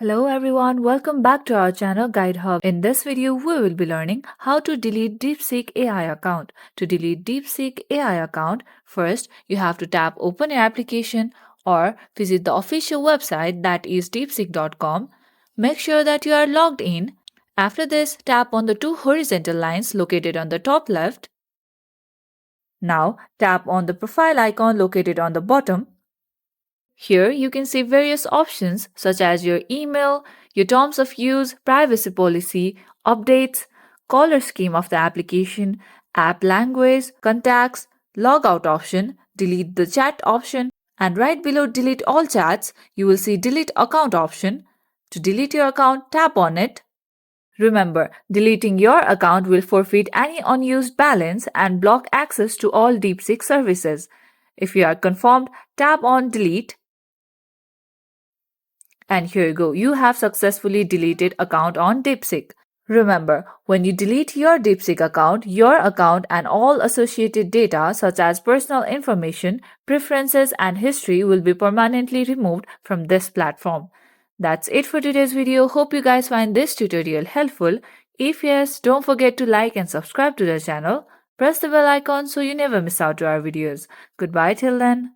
Hello everyone, welcome back to our channel Guide Hub. In this video, we will be learning how to delete Deepseek AI account. To delete Deepseek AI account, first you have to tap open your application or visit the official website, that is deepseek.com. Make sure that you are logged in. After this, tap on the two horizontal lines located on the top left. Now tap on the profile icon located on the bottom. Here you can see various options such as your email, your terms of use, privacy policy, updates, color scheme of the application, app language, contacts, logout option, delete the chat option, and right below delete all chats, you will see delete account option. To delete your account, tap on it. Remember, deleting your account will forfeit any unused balance and block access to all Deepseek services. If you are confirmed, tap on delete. And here you go, you have successfully deleted account on Deepseek. Remember, when you delete your Deepseek account and all associated data such as personal information, preferences and history will be permanently removed from this platform. That's it for today's video. Hope you guys find this tutorial helpful. If yes, don't forget to like and subscribe to the channel. Press the bell icon so you never miss out to our videos. Goodbye till then.